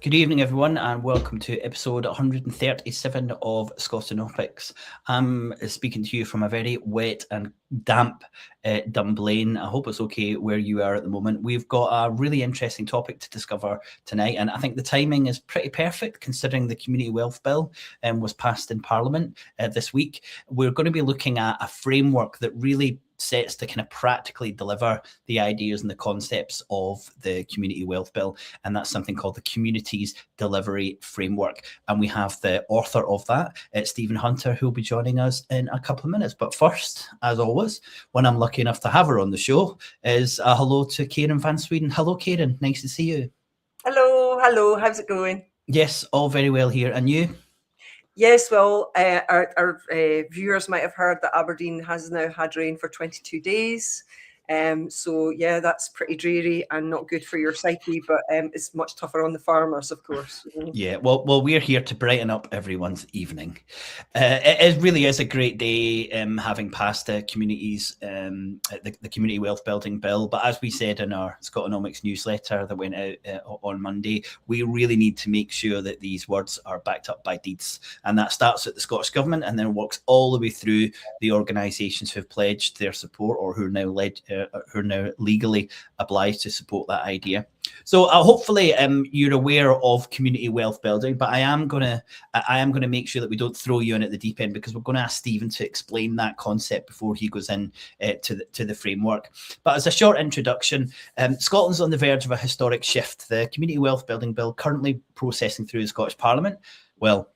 Good evening, everyone, and welcome to episode 137 of Scotonomics. I'm speaking to you from a very wet and damp Dunblane. I hope it's okay where you are at the moment. We've got a really interesting topic to discover tonight, and I think the timing is pretty perfect considering the Community Wealth Bill was passed in Parliament this week. We're going to be looking at a framework that really sets to kind of practically deliver the ideas and the concepts of the Community Wealth Bill, and that's something called the Communities Delivery Framework. And we have the author of that, Stephen Hunter, who will be joining us in a couple of minutes. But first, as always, when I'm lucky enough to have her on the show, is a hello to Karen van Sweden. Hello, Karen. Nice to see you. Hello. How's it going? Yes, all very well here. And you? Yes, well, our viewers might have heard that Aberdeen has now had rain for 22 days. So, yeah, that's pretty dreary and not good for your psyche, but it's much tougher on the farmers, of course. Yeah, well, we're here to brighten up everyone's evening. It really is a great day having passed the communities, the Community Wealth Building Bill. But as we said in our Scotonomics newsletter that went out on Monday, we really need to make sure that these words are backed up by deeds. And that starts at the Scottish Government and then works all the way through the organisations who have pledged their support or who are now legally obliged to support that idea. So hopefully you're aware of community wealth building, but I am going to make sure that we don't throw you in at the deep end, because we're going to ask Stephen to explain that concept before he goes in to the framework. But as a short introduction, Scotland's on the verge of a historic shift. The Community Wealth Building Bill, currently processing through the Scottish Parliament,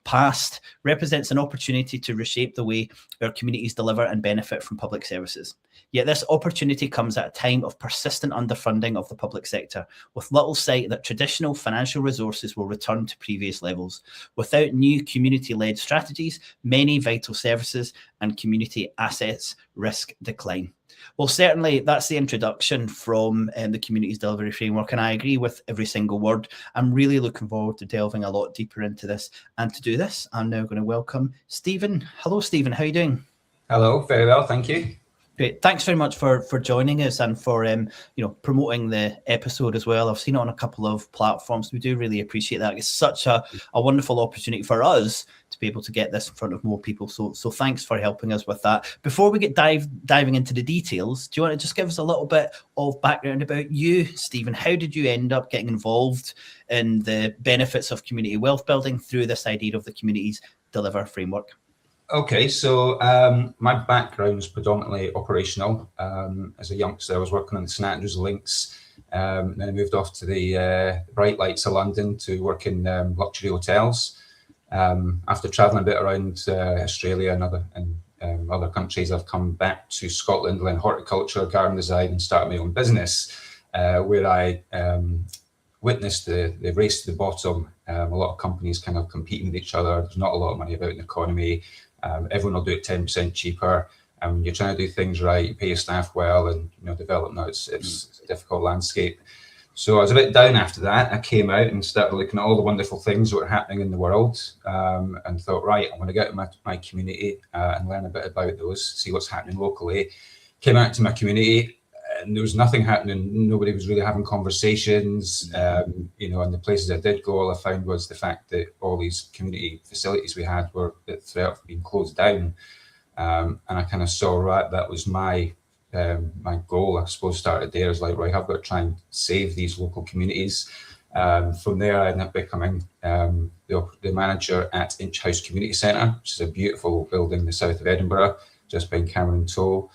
passed, represents an opportunity to reshape the way our communities deliver and benefit from public services. Yet this opportunity comes at a time of persistent underfunding of the public sector, with little sight that traditional financial resources will return to previous levels. Without new community-led strategies, many vital services and community assets risk decline. Well, certainly that's the introduction from the Communities Delivery Framework, and I agree with every single word. I'm really looking forward to delving a lot deeper into this. And to do this, I'm now going to welcome Stephen. Hello, Stephen. How are you doing? Hello, very well, thank you. Great. Thanks very much for joining us and for promoting the episode as well. I've seen it on a couple of platforms. We do really appreciate that. It's such a wonderful opportunity for us to be able to get this in front of more people. So thanks for helping us with that. Before we get diving into the details, do you want to just give us a little bit of background about you, Stephen? How did you end up getting involved in the benefits of community wealth building through this idea of the Communities Deliver Framework? Okay, so my background is predominantly operational. As a youngster, I was working on the St Andrews links, and then I moved off to the bright lights of London to work in luxury hotels. After travelling a bit around Australia and other countries, I've come back to Scotland, learned horticulture, garden design, and started my own business, where I witnessed the race to the bottom. A lot of companies kind of competing with each other. There's not a lot of money about in the economy. Everyone will do it 10% cheaper. You're trying to do things right, you pay your staff well, and develop now. It's a difficult landscape. So I was a bit down after that. I came out and started looking at all the wonderful things that were happening in the world, and thought, right, I'm going to get to my community and learn a bit about those, see what's happening locally. Came out to my community, and there was nothing happening. Nobody was really having conversations. And the places I did go, all I found was the fact that all these community facilities we had were at threat of being closed down. And I kind of saw, right, that was my goal. I suppose started there as like, right, I've got to try and save these local communities. From there, I ended up becoming the manager at Inch House Community Centre, which is a beautiful building in the south of Edinburgh, just behind Cameron Toll.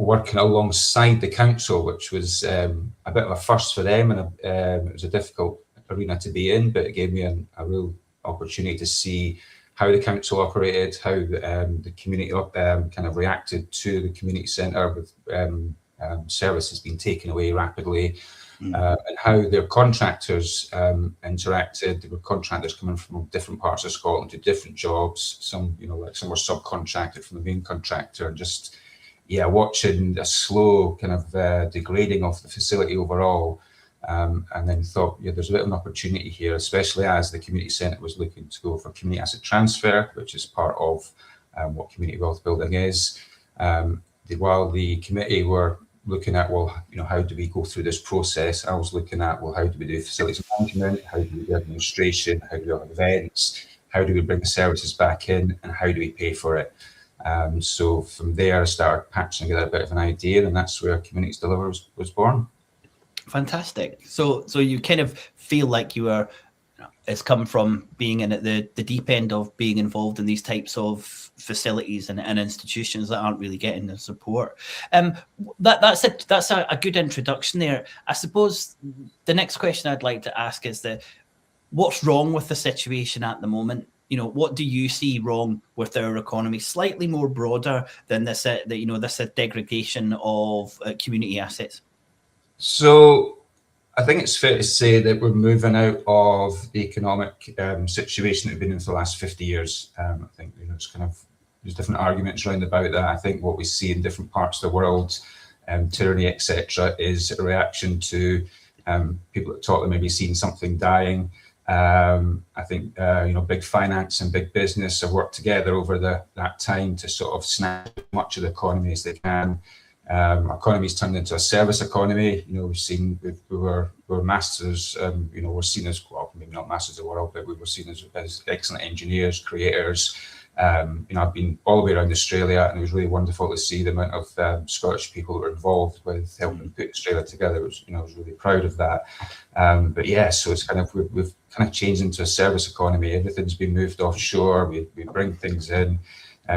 Working alongside the council, which was a bit of a first for them, and it was a difficult arena to be in, but it gave me a real opportunity to see how the council operated, how the community kind of reacted to the community centre with services being taken away rapidly, and how their contractors interacted. There were contractors coming from different parts of Scotland to different jobs. Some, some were subcontracted from the main contractor, and just watching a slow kind of degrading of the facility overall, and then thought, there's a bit of an opportunity here, especially as the community centre was looking to go for community asset transfer, which is part of what community wealth building is. While the committee were looking at, well, how do we go through this process? I was looking at, well, how do we do facilities management? How do we do administration? How do we have events? How do we bring the services back in? And how do we pay for it? So from there, I started patching together a bit of an idea, and that's where Communities Deliver was born. Fantastic. So you kind of feel like you are, it's come from being in at the deep end of being involved in these types of facilities and institutions that aren't really getting the support. That's a good introduction there. I suppose the next question I'd like to ask is what's wrong with the situation at the moment? What do you see wrong with our economy? Slightly more broader than this degradation of community assets. So I think it's fair to say that we're moving out of the economic situation that we've been in for the last 50 years. I think there's different arguments around about that. I think what we see in different parts of the world, tyranny, etc., is a reaction to people that thought they may be seeing something dying. I think big finance and big business have worked together over that time to sort of snap as much of the economy as they can. Our economy's turned into a service economy. We've seen we're masters. We're seen as, well, maybe not masters of the world, but we were seen as excellent engineers, creators. I've been all the way around Australia, and it was really wonderful to see the amount of Scottish people that were involved with helping put Australia together. I was really proud of that. But yeah, so it's we've kind of changed into a service economy. Everything's been moved offshore. We bring things in.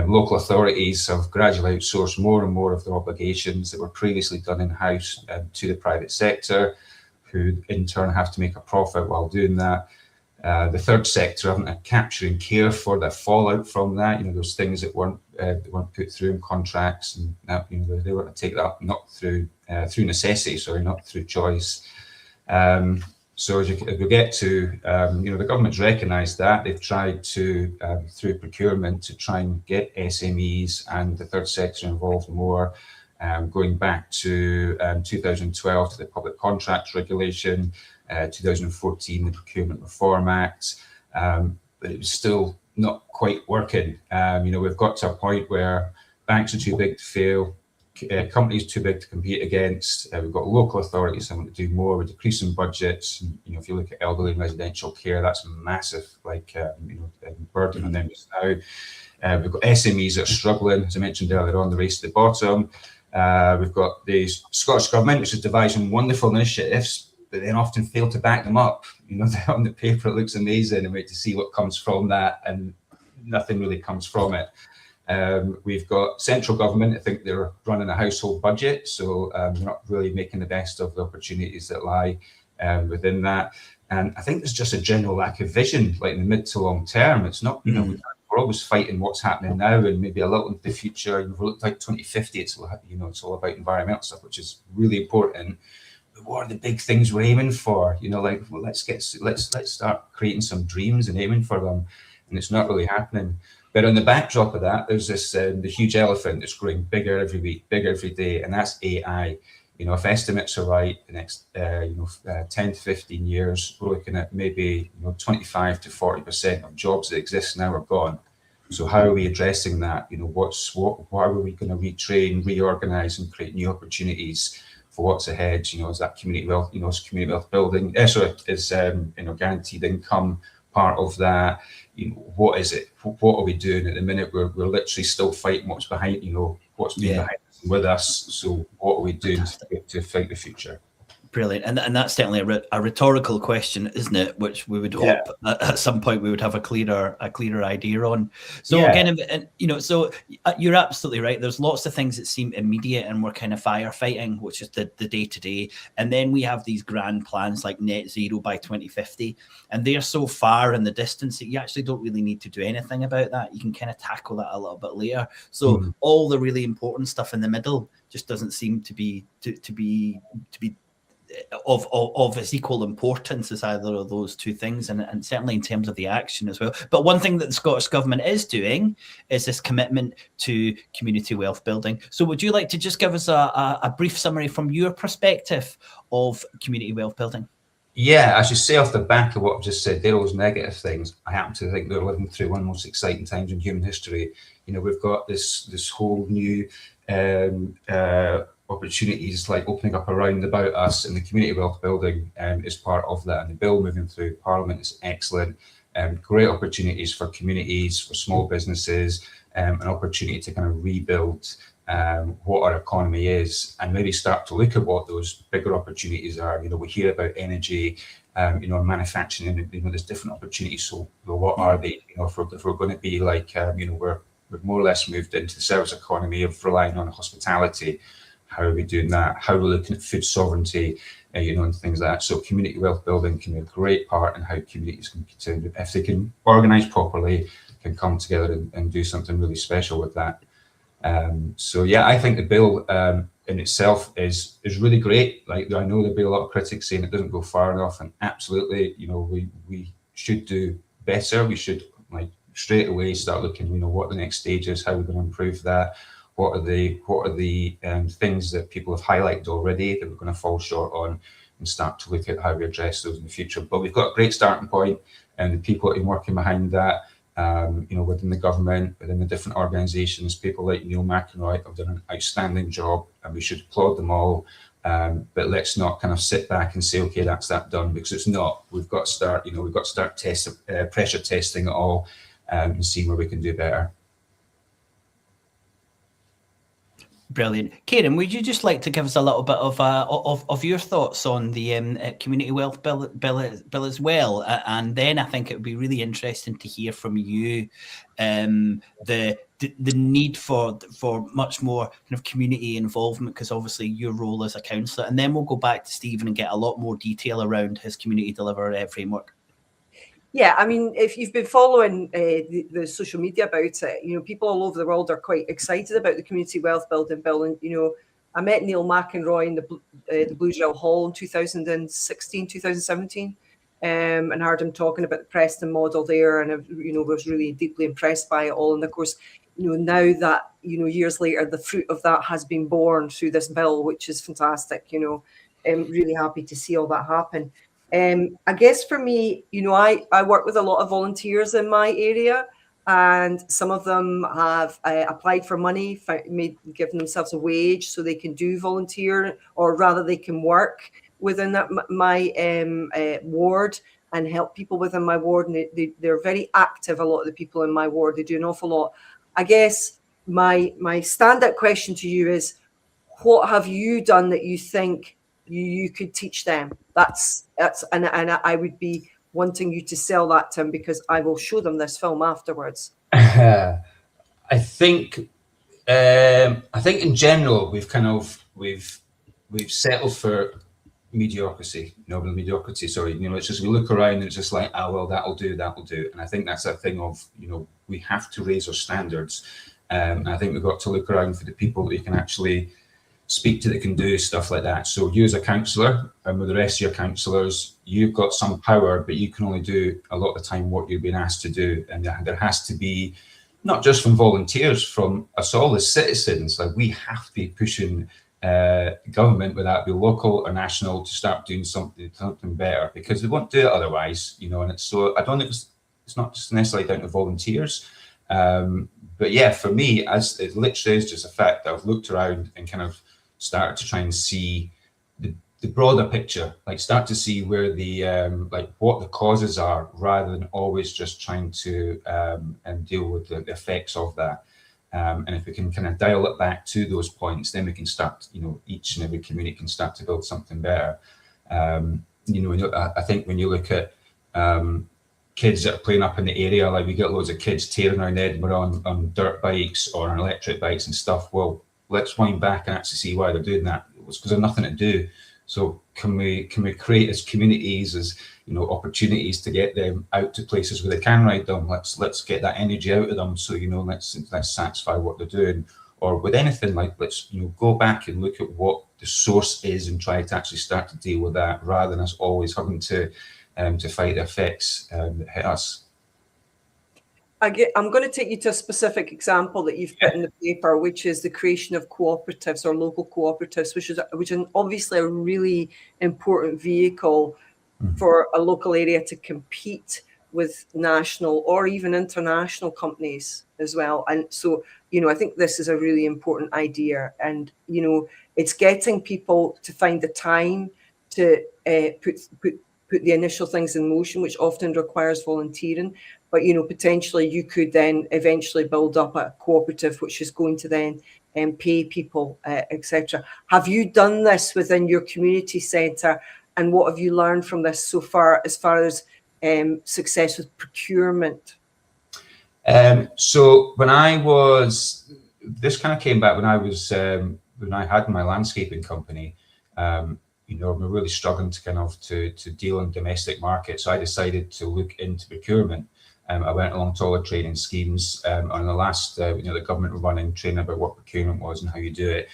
Local authorities have gradually outsourced more and more of their obligations that were previously done in-house to the private sector, who in turn have to make a profit while doing that. The third sector having to capture and care for the fallout from that. Those things that weren't put through in contracts, and that, they were to take that not through necessity, not through choice. So as we get to, the government's recognised that. They've tried to, through procurement, to try and get SMEs and the third sector involved more, going back to 2012 to the Public Contracts Regulation, 2014 the Procurement Reform Act, but it was still not quite working. We've got to a point where banks are too big to fail, companies too big to compete against. We've got local authorities having to do more with decreasing budgets. And, if you look at elderly and residential care, that's massive, burden on them just now. We've got SMEs that are struggling, as I mentioned earlier on, the race to the bottom. We've got the Scottish Government, which is devising wonderful initiatives, but then often fail to back them up. On the paper it looks amazing, and wait to see what comes from that, and nothing really comes from it. We've got central government. I think they're running a household budget, so they're not really making the best of the opportunities that lie within that. And I think there's just a general lack of vision, like in the mid to long term. It's not, we're always fighting what's happening now and maybe a little into the future. If we look like 2050, it's all about environmental stuff, which is really important. But what are the big things we're aiming for? Let's start creating some dreams and aiming for them, and it's not really happening. But on the backdrop of that, there's this the huge elephant that's growing bigger every week, bigger every day, and that's AI. If estimates are right, the next 10 to 15 years, we're looking at maybe 25 to 40% of jobs that exist now are gone. So how are we addressing that? How are we going to retrain, reorganize, and create new opportunities for what's ahead? Is that community wealth? Is community wealth building? Is guaranteed income part of that? What is it? What are we doing at the minute? We're literally still fighting what's behind, what's been behind us and with us. So what are we doing to fight the future? Brilliant, and that's certainly a rhetorical question, isn't it? Which we would hope at some point we would have a clearer idea on. So again, so you're absolutely right. There's lots of things that seem immediate, and we're kind of firefighting, which is the day to day. And then we have these grand plans like net zero by 2050, and they're so far in the distance that you actually don't really need to do anything about that. You can kind of tackle that a little bit later. So all the really important stuff in the middle just doesn't seem to be of its equal importance as either of those two things, and certainly in terms of the action as well. But one thing that the Scottish Government is doing is this commitment to community wealth building. So would you like to just give us a brief summary from your perspective of community wealth building? Yeah, I should say off the back of what I've just said, there are those negative things. I happen to think we're living through one of the most exciting times in human history. We've got this whole new opportunities like opening up a roundabout us, and the community wealth building is part of that. And the bill moving through Parliament is excellent. Great opportunities for communities, for small businesses, an opportunity to kind of rebuild what our economy is, and maybe start to look at what those bigger opportunities are. We hear about energy, manufacturing, and there's different opportunities. So what are they? If we're going to be like, we've more or less moved into the service economy of relying on hospitality. How are we doing that? How are we looking at food sovereignty, and things like that? So community wealth building can be a great part in how communities can continue, if they can organise properly, can come together and do something really special with that. So yeah, I think the bill in itself is really great. Like, I know there'll be a lot of critics saying it doesn't go far enough, and absolutely, we should do better. We should straight away start looking, what the next stage is, how we're going to improve that. What are the things that people have highlighted already that we're going to fall short on, and start to look at how we address those in the future. But we've got a great starting point, and the people that are working behind that, within the government, within the different organisations, people like Neil McEnroy have done an outstanding job, and we should applaud them all. But let's not kind of sit back and say, okay, that's that done, because it's not. We've got to start, pressure testing it all, and see where we can do better. Brilliant. Kieran, would you just like to give us a little bit of your thoughts on the community wealth bill as well? And then I think it would be really interesting to hear from you the need for much more kind of community involvement, because obviously your role as a councillor. And then we'll go back to Stephen and get a lot more detail around his community delivery framework. Yeah, I mean, if you've been following the social media about it, people all over the world are quite excited about the community wealth building bill. And, I met Neil McEnroy in the Blue Drill Hall in 2016, 2017, and heard him talking about the Preston model there, and was really deeply impressed by it all. And of course, now that years later, the fruit of that has been born through this bill, which is fantastic. I'm really happy to see all that happen. I guess for me, I work with a lot of volunteers in my area, and some of them have applied for money, given themselves a wage so they can do volunteer, or rather they can work within my ward and help people within my ward. And they're very active, a lot of the people in my ward. They do an awful lot. I guess my standout question to you is, what have you done that you think you could teach them? And I would be wanting you to sell that to them, because I will show them this film afterwards. I think in general we've settled for mediocrity. Sorry, it's just, we look around and it's just like, well, that'll do. And I think that's a thing of, we have to raise our standards. And I think we've got to look around for the people that you can actually speak to, that can do stuff like that. So you as a councillor, and with the rest of your councillors, you've got some power, but you can only do a lot of the time what you're being asked to do. And there has to be, not just from volunteers, from us all as citizens, like we have to be pushing government, whether that be local or national, to start doing something better, because they won't do it otherwise, and it's so, I don't think it's not just necessarily down to volunteers. But yeah, for me, as it literally is just a fact that I've looked around and kind of started to try and see the broader picture, like start to see where the what the causes are, rather than always just trying to deal with the effects of that. And if we can kind of dial it back to those points, then we can start, each and every community can start to build something better. I think when you look at kids that are playing up in the area, like we get loads of kids tearing around Edinburgh on dirt bikes or on electric bikes and stuff. Well, let's wind back and actually see why they're doing that. It's because they've nothing to do. So can we create as communities, as opportunities to get them out to places where they can ride them? Let's get that energy out of them. So let's satisfy what they're doing. Or with anything, like let's go back and look at what the source is and try to actually start to deal with that, rather than us always having to fight the effects that hit us. I'm going to take you to a specific example that you've put in the paper, which is the creation of cooperatives or local cooperatives, which is obviously a really important vehicle for a local area to compete with national or even international companies as well. And so, I think this is a really important idea. And, It's getting people to find the time to put the initial things in motion, which often requires volunteering. But, you know, potentially you could then eventually build up a cooperative, which is going to then pay people, etc. Have you done this within your community centre? And what have you learned from this so far as success with procurement? So when this kind of came back when I was, when I had my landscaping company, you know, we're really struggling to deal in domestic market. So I decided to look into procurement. I went along to all the training schemes. On the last, you know, the government were running training about what procurement was and how you do it.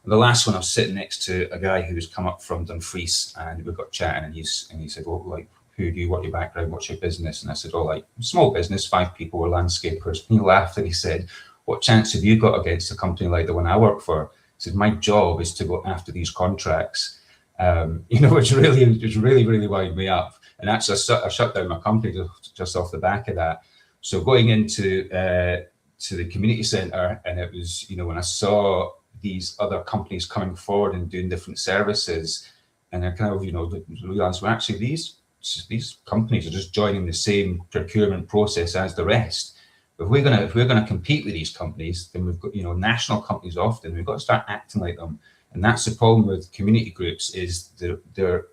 The last one, I was sitting next to a guy who was come up from Dumfries, and we got chatting, and he said, "Well, like, who do you? What your background? What's your business?" And I said, "Oh, like, small business, 5 people, we're landscapers." And he laughed and he said, "What chance have you got against a company like the one I work for?" He said, "My job is to go after these contracts." You know, which really wound me up. And actually, I shut down my company just off the back of that. So going into to the community centre, and it was, you know, when I saw these other companies coming forward and doing different services, and I kind of, you know, realised, well, actually these companies are just joining the same procurement process as the rest. But if we're gonna compete with these companies, then we've got, you know, national companies often, we've got to start acting like them. And that's the problem with community groups, is they're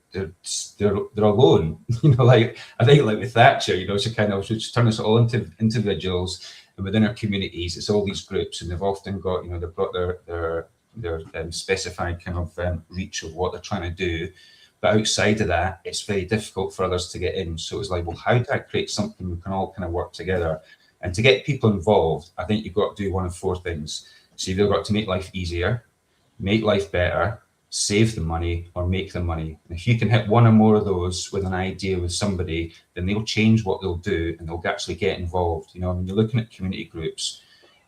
alone. You know, like, I think like with Thatcher, you know, she kind of turn us all into individuals, and within our communities, it's all these groups, and they've often got, you know, they've got their specified kind of reach of what they're trying to do. But outside of that, it's very difficult for others to get in. So it's like, well, how do I create something we can all kind of work together? And to get people involved, I think you've got to do one of 4 things. So you've either got to make life easier, make life better, save the money, or make the money. And if you can hit one or more of those with an idea with somebody, then they'll change what they'll do, and they'll actually get involved. You know, when you're looking at community groups,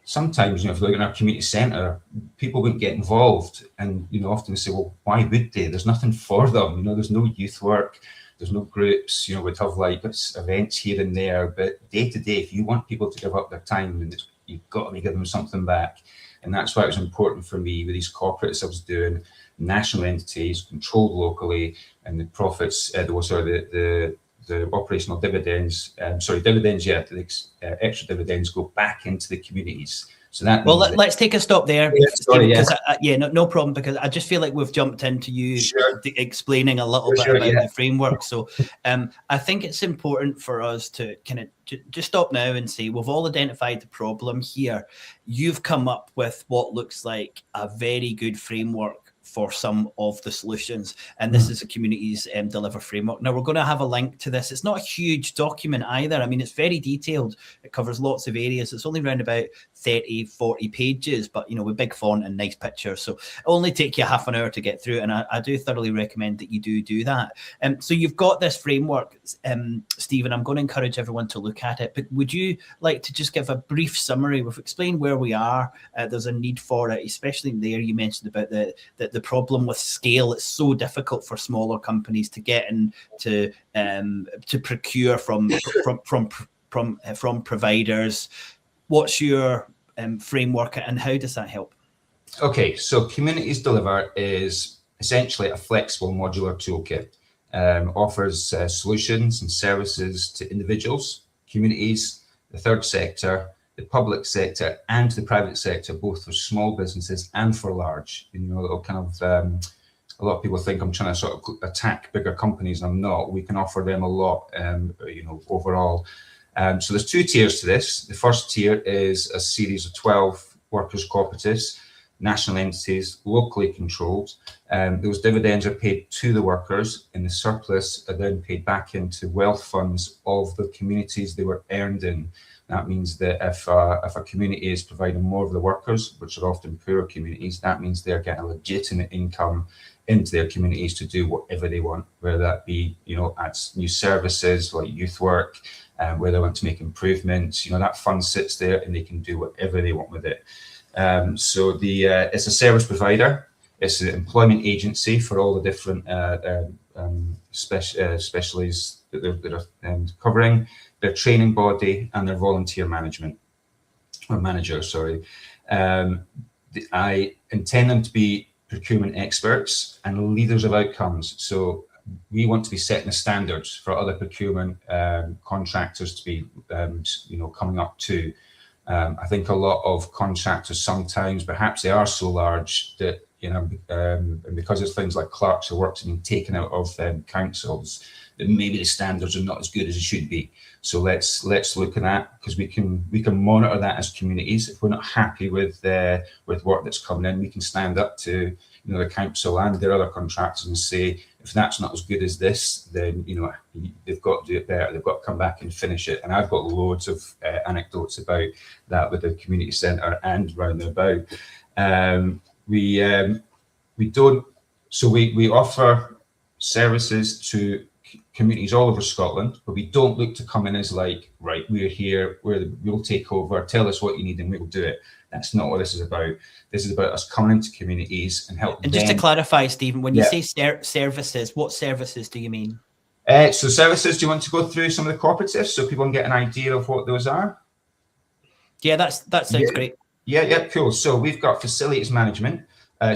sometimes, you know, if you're looking at our community centre, people wouldn't get involved. And, you know, often they say, well, why would they? There's nothing for them. You know, there's no youth work, there's no groups, you know, we'd have like events here and there. But day to day, if you want people to give up their time, then you've got to give them something back. And that's why it was important for me with these corporates I was doing, national entities controlled locally, and the profits, the operational dividends, the extra dividends go back into the communities. So that well, let's take a stop there. Yeah, no problem, because I just feel like we've jumped into you explaining a little bit about the framework. So I think it's important for us to kind of just stop now and say, we've all identified the problem here. You've come up with what looks like a very good framework for some of the solutions, and this is a communities deliver framework. Now we're going to have a link to this. It's not a huge document either. I mean, it's very detailed. It covers lots of areas. It's only around about 30-40 pages, but, you know, with big font and nice pictures, so it'll only take you half an hour to get through, and I do thoroughly recommend that you do that. So you've got this framework, Stephen. I'm going to encourage everyone to look at it, but would you like to just give a brief summary? We've explained where we are. There's a need for it, especially there. You mentioned about the problem with scale. It's so difficult for smaller companies to get in to procure from providers. What's your framework, and how does that help? Okay, so Communities Deliver is essentially a flexible modular toolkit. Offers solutions and services to individuals, communities, the third sector, the public sector, and the private sector, both for small businesses and for large. You know, it'll kind of a lot of people think I'm trying to sort of attack bigger companies, and I'm not. We can offer them a lot, you know, overall. So there's 2 tiers to this. The first tier is a series of 12 workers' cooperatives, national entities, locally controlled. Those dividends are paid to the workers, and the surplus are then paid back into wealth funds of the communities they were earned in. That means that if a community is providing more of the workers, which are often poorer communities, that means they're getting a legitimate income into their communities to do whatever they want, whether that be, you know, add new services like youth work, where they want to make improvements. You know, that fund sits there and they can do whatever they want with it. So it's a service provider. It's an employment agency for all the different specialties that they're covering. Their training body, and their volunteer management, or manager, sorry. I intend them to be procurement experts and leaders of outcomes. So we want to be setting the standards for other procurement contractors to be, coming up to. I think a lot of contractors sometimes, perhaps they are so large that, and because of things like clerks of works being taken out of councils, that maybe the standards are not as good as they should be. So let's look at that, because we can monitor that as communities. If we're not happy with work that's coming in, we can stand up to the council and their other contractors and say, if that's not as good as this, then they've got to do it better. They've got to come back and finish it. And I've got loads of anecdotes about that with the community centre and round about. We offer services to communities all over Scotland, but we don't look to come in as like, right, we're here, we'll take over, tell us what you need and we'll do it. That's not what this is about. This is about us coming into communities and helping. And just to clarify, Stephen, when you say services, what services do you mean? So services, do you want to go through some of the cooperatives so people can get an idea of what those are? Yeah, that sounds great. Yeah, cool. So we've got facilities management,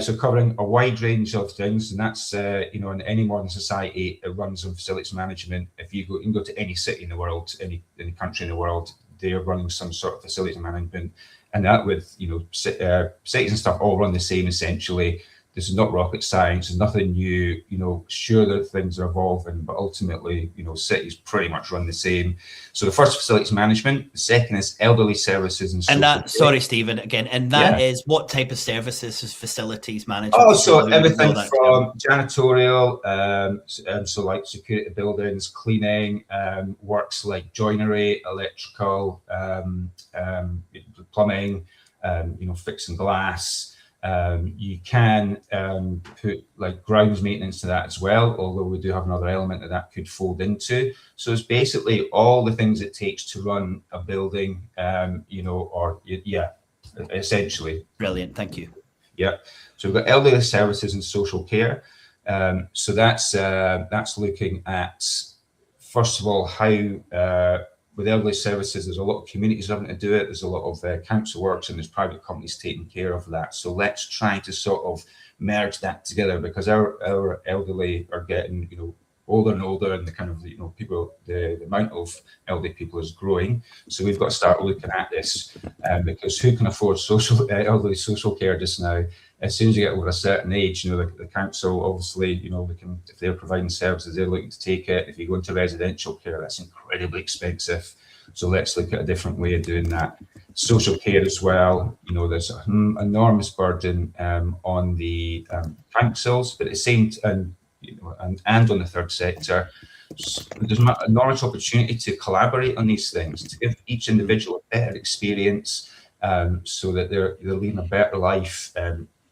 so covering a wide range of things, and that's in any modern society, it runs on facilities management. If you can go to any city in the world, any country in the world, they are running some sort of facilities management, and that with cities and stuff all run the same essentially. This is not rocket science. There's nothing new. Sure that things are evolving, but ultimately, cities pretty much run the same. So the first, facilities management. The second is elderly services and social care. Sorry, Stephen, again, and that is what type of services is facilities management? Oh, so everything from janitorial, so like security buildings, cleaning, works like joinery, electrical, plumbing, fixing glass. You can put like grounds maintenance to that as well, although we do have another element that could fold into. So it's basically all the things it takes to run a building, essentially. Brilliant, thank you. Yeah, so we've got elderly services and social care. So that's looking at, first of all, how with elderly services, there's a lot of communities having to do it. There's a lot of council works and there's private companies taking care of that. So let's try to sort of merge that together, because our elderly are getting, older and older, and the kind of, people, the amount of elderly people is growing. So we've got to start looking at this, because who can afford elderly social care just now? As soon as you get over a certain age, the council, obviously, if they're providing services, they're looking to take it. If you go into residential care, that's incredibly expensive. So let's look at a different way of doing that. Social care as well, there's an enormous burden on the councils, but at the same time, and on the third sector, there's an enormous opportunity to collaborate on these things, to give each individual a better experience, so that they're leading a better life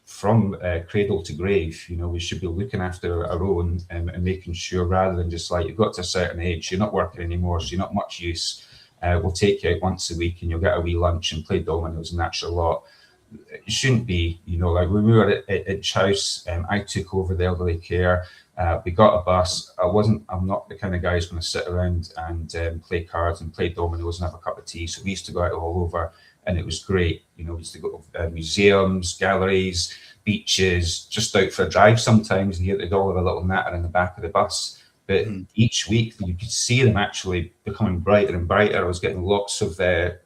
from cradle to grave. We should be looking after our own and making sure, rather than just like, you've got to a certain age, you're not working anymore, so you're not much use. We'll take you out once a week and you'll get a wee lunch and play dominoes and that's your lot. It shouldn't be, like when we were at House, I took over the elderly care. We got a bus. I'm not the kind of guy who's going to sit around and play cards and play dominoes and have a cup of tea. So we used to go out all over, and it was great. We used to go to museums, galleries, beaches, just out for a drive sometimes, and they'd all have a little natter in the back of the bus. But each week you could see them actually becoming brighter and brighter. I was getting lots of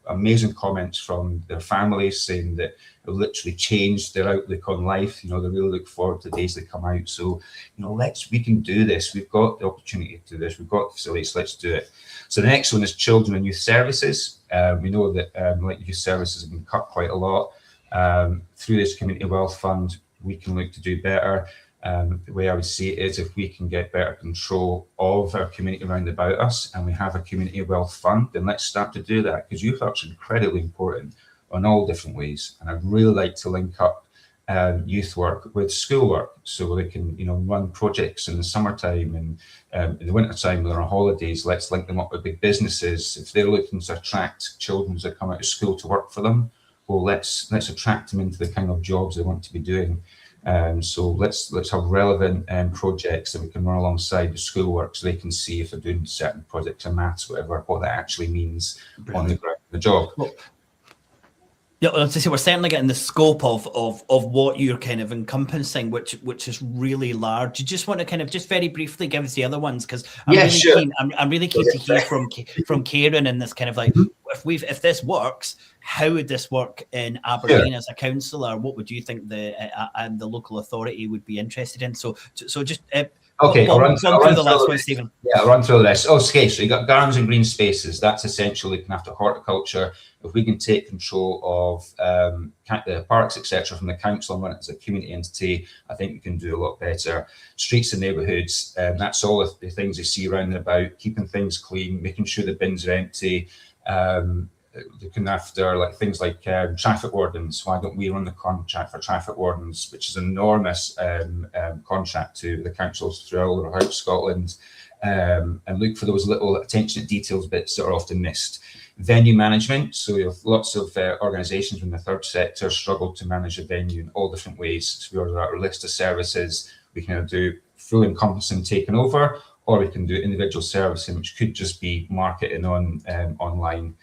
amazing comments from their families saying that it literally changed their outlook on life. They really look forward to the days they come out. So, we can do this. We've got the opportunity to do this. We've got the facilities. Let's do it. So the next one is children and youth services. We know that youth services have been cut quite a lot. Through this Community Wealth Fund, we can look to do better. The way I would see it is, if we can get better control of our community around about us, and we have a community wealth fund, then let's start to do that, because youth work is incredibly important on all different ways. And I'd really like to link up youth work with school work, so they can run projects in the summertime, and in the wintertime when they're on holidays. Let's link them up with big businesses. If they're looking to attract children that come out of school to work for them, well, let's attract them into the kind of jobs they want to be doing. So let's have relevant projects that we can run alongside the schoolwork, so they can see if they're doing certain projects in maths, whatever, what that actually means on the ground, the job. Yeah, well, to say we're certainly getting the scope of what you're kind of encompassing, which is really large. You just want to kind of just very briefly give us the other ones, because I'm really sure. keen. I'm really keen to hear from Kieran in this kind of like, if this works, how would this work in Aberdeen as a councillor? What would you think the local authority would be interested in? So just okay, I'll run through the last one, Stephen. Yeah, I'll run through this. Okay, so you got gardens and green spaces. That's essentially looking after horticulture. If we can take control of the parks, etc., from the council and run it as a community entity, I think we can do a lot better. Streets and neighbourhoods, that's all the things you see around and about, keeping things clean, making sure the bins are empty, looking after like things like traffic wardens. Why don't we run the contract for traffic wardens, which is an enormous contract to the councils throughout Scotland, and look for those little attention to details bits that are often missed. Venue management. So we have lots of organisations in the third sector struggle to manage a venue in all different ways. So we have our list of services. We can do full encompassing taking over, or we can do individual servicing, which could just be marketing on online.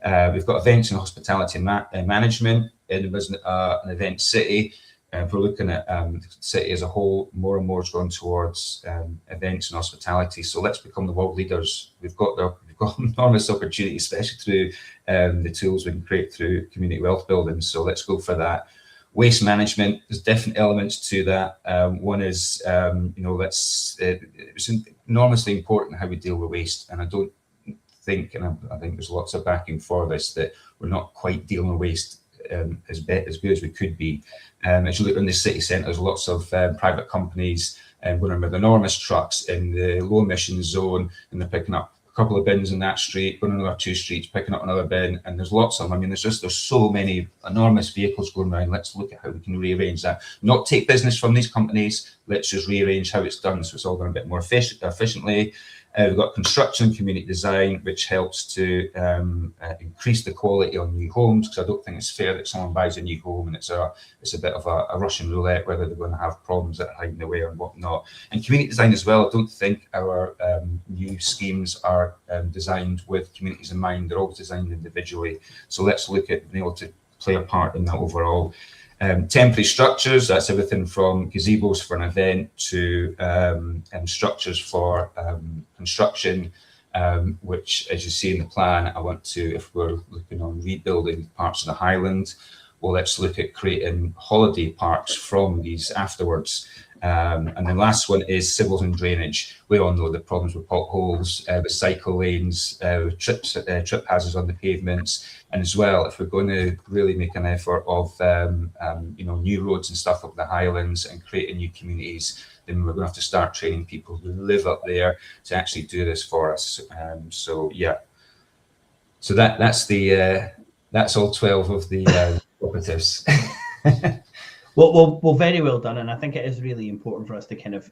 We've got events and hospitality management in an event city. If we're looking at the city as a whole, more and more is going towards events and hospitality. So let's become the world leaders. We've got enormous opportunity, especially through the tools we can create through community wealth building. So let's go for that. Waste management, there's different elements to that. One is, it's enormously important how we deal with waste. And I don't think, and I think there's lots of backing for this, that we're not quite dealing with waste as good as we could be. As you look in the city centre, there's lots of private companies going with enormous trucks in the low emission zone, and they're picking up a couple of bins in that street, going another 2 streets, picking up another bin, and there's lots of them. I mean, there's so many enormous vehicles going around. Let's look at how we can rearrange that. Not take business from these companies. Let's just rearrange how it's done, so it's all done a bit more efficiently. We've got construction and community design, which helps to increase the quality on new homes, because I don't think it's fair that someone buys a new home and it's a bit of a Russian roulette, whether they're going to have problems that are hiding away or whatnot. And community design as well. I don't think our new schemes are designed with communities in mind. They're always designed individually. So let's look at being able to play a part in that overall. Temporary structures, that's everything from gazebos for an event to structures for construction, which, as you see in the plan, I want to, if we're looking on rebuilding parts of the Highland, well, let's look at creating holiday parks from these afterwards. And the last one is civils and drainage. We all know the problems with potholes, with cycle lanes, with trip hazards on the pavements, and as well, if we're going to really make an effort of new roads and stuff up the Highlands and creating new communities, then we're going to have to start training people who live up there to actually do this for us. So that's all 12 of the operatives. Well, very well done, and I think it is really important for us to kind of.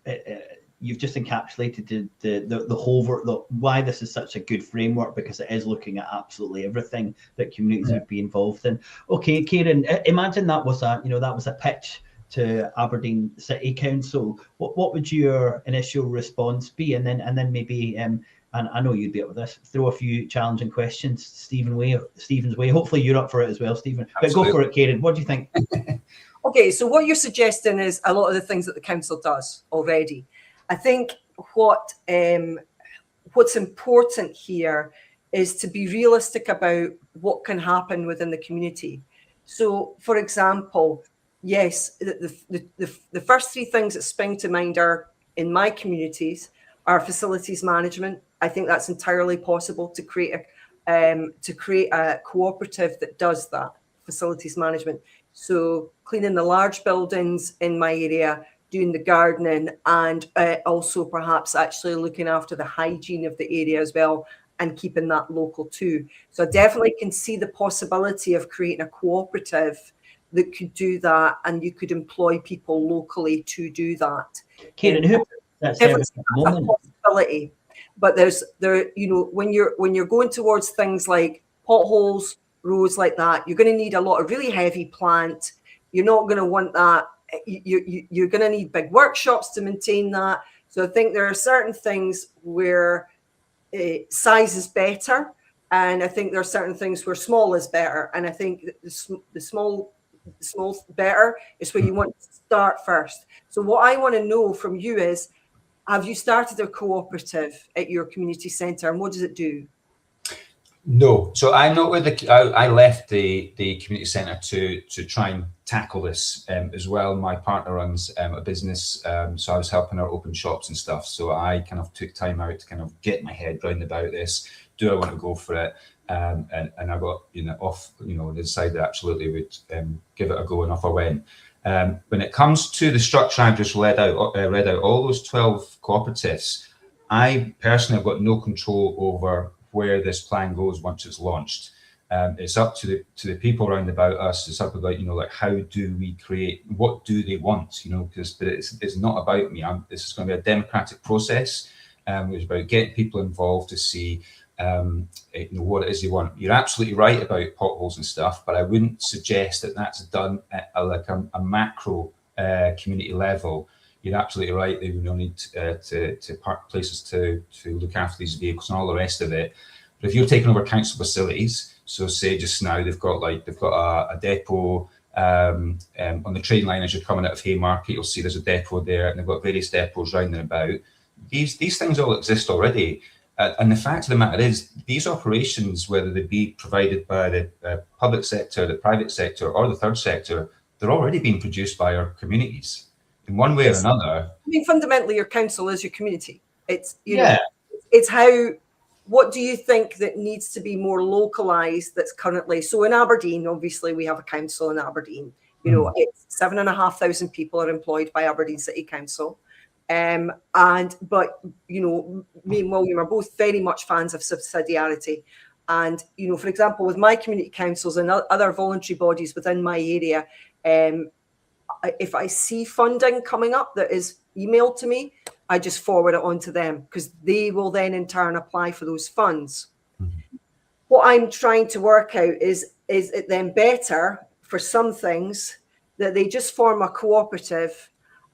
You've just encapsulated the whole why this is such a good framework, because it is looking at absolutely everything that communities would be involved in. Okay, Kieran, imagine that was a pitch to Aberdeen City Council. What would your initial response be, and then maybe and I know you'd be up with this, throw a few challenging questions Stephen's way. Hopefully you're up for it as well, Stephen. Absolutely. But go for it, Kieran. What do you think? Okay, so what you're suggesting is a lot of the things that the council does already. I think what's important here is to be realistic about what can happen within the community. So, for example, yes, the first 3 things that spring to mind are in my communities are facilities management. I think that's entirely possible to create a cooperative that does that, facilities management. So cleaning the large buildings in my area, doing the gardening, and also perhaps actually looking after the hygiene of the area as well, and keeping that local too. So I definitely can see the possibility of creating a cooperative that could do that, and you could employ people locally to do that. Kieran, that's a possibility. But when you're going towards things like potholes, roads like that, you're going to need a lot of really heavy plant. You're not going to want that. You're going to need big workshops to maintain that. So I think there are certain things where size is better, And I think there are certain things where small is better. And I think the small better is where you want to start first. So what I want to know from you is, have you started a cooperative at your community centre, and what does it do? No, so I'm not with the. I left the community centre to try and tackle this as well. My partner runs a business, so I was helping her open shops and stuff. So I kind of took time out to kind of get my head round about this. Do I want to go for it? And I got decided absolutely would give it a go, and off I went. When it comes to the structure I've just read out all those 12 cooperatives, I personally have got no control over where this plan goes once it's launched. It's up to the people around about us. It's up about, like, how do we create, what do they want, because it's not about me. This is going to be a democratic process. It's about getting people involved to see what it is they want. You're absolutely right about potholes and stuff, but I wouldn't suggest that that's done at a macro community level. You're absolutely right. They will need to park places to look after these vehicles and all the rest of it. But if you're taking over council facilities, so say just now they've got a depot on the train line as you're coming out of Haymarket, you'll see there's a depot there, and they've got various depots round and about. These things all exist already. And the fact of the matter is, these operations, whether they be provided by the public sector, the private sector, or the third sector, they're already being produced by our communities in one way or another. I mean, fundamentally, your council is your community. It's it's how. What do you think that needs to be more localized? That's currently so in Aberdeen. Obviously, we have a council in Aberdeen. It's 7,500 people are employed by Aberdeen City Council. But me and William are both very much fans of subsidiarity. And, for example, with my community councils and other voluntary bodies within my area, if I see funding coming up that is emailed to me, I just forward it on to them, because they will then in turn apply for those funds. Mm-hmm. What I'm trying to work out is it then better for some things that they just form a cooperative,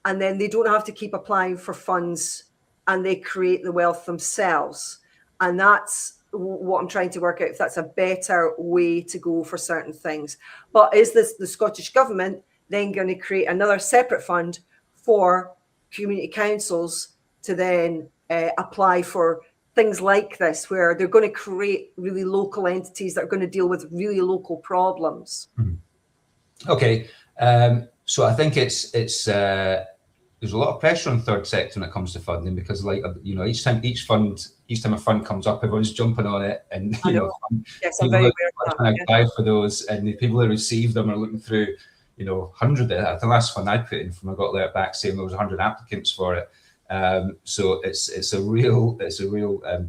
and then they don't have to keep applying for funds, and they create the wealth themselves. And that's what I'm trying to work out, if that's a better way to go for certain things. But is this the Scottish Government then going to create another separate fund for community councils to then apply for things like this, where they're going to create really local entities that are going to deal with really local problems? Mm-hmm. Okay. So I think it's there's a lot of pressure on third sector when it comes to funding, because each time a fund comes up, everyone's jumping on it, and yes, I'm very aware of that. Apply for those, and the people that receive them are looking through 100. The last fund I put in from, I got let back saying there was 100 applicants for it. So it's a real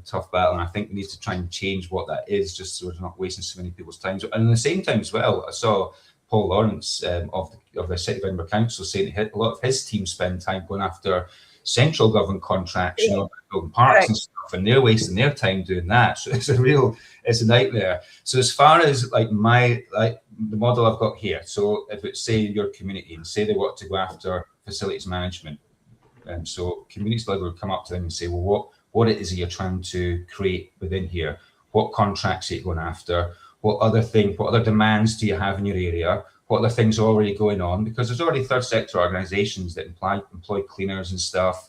tough battle, and I think we need to try and change what that is, just so we're not wasting so many people's time. And at the same time as well, I saw Paul Lawrence of the City of Edinburgh Council saying a lot of his team spend time going after central government contracts, building parks and stuff, and they're wasting their time doing that. So it's a nightmare. So as far as the model I've got here, so if it's, say, your community, and say they want to go after facilities management, so communities will come up to them and say, well, what it is that you're trying to create within here? What contracts are you going after? What other demands do you have in your area? What other things are already going on? Because there's already third sector organisations that employ cleaners and stuff.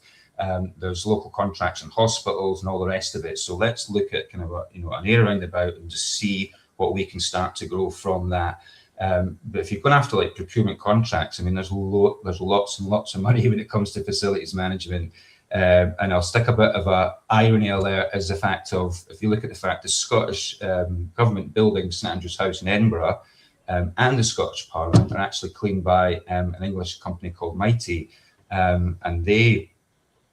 There's local contracts in hospitals and all the rest of it. So let's look at kind of an area roundabout and just see what we can start to grow from that. But if you're going after procurement contracts, I mean, there's lots and lots of money when it comes to facilities management. And I'll stick a bit of a irony alert as the fact of, if you look at the fact the Scottish government building, St Andrew's House in Edinburgh, and the Scottish Parliament are actually cleaned by an English company called Mighty, and they,